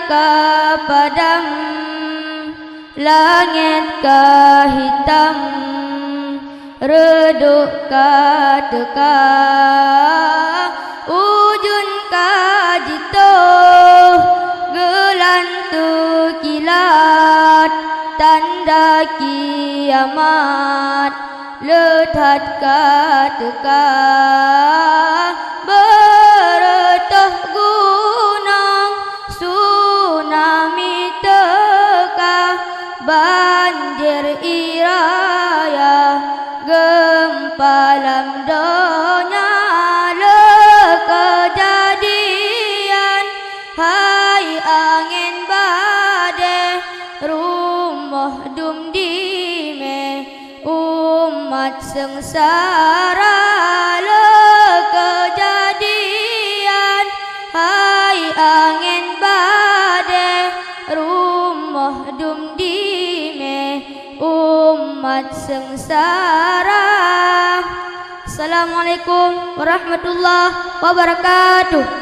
padam, langit ka hitam, redup ka teka, ujun ka jituh, gelantu kilat, tanda kiamat, letat ka teka, beretuh gunung, tsunami teka, banjir iraya, gempa lam donya, le kejadian, hai angin badai, rumah dum dime, umat sengsara, le kejadian, hai angin badai, rumah dum dime, umat sengsara. Assalamualaikum warahmatullahi wabarakatuh.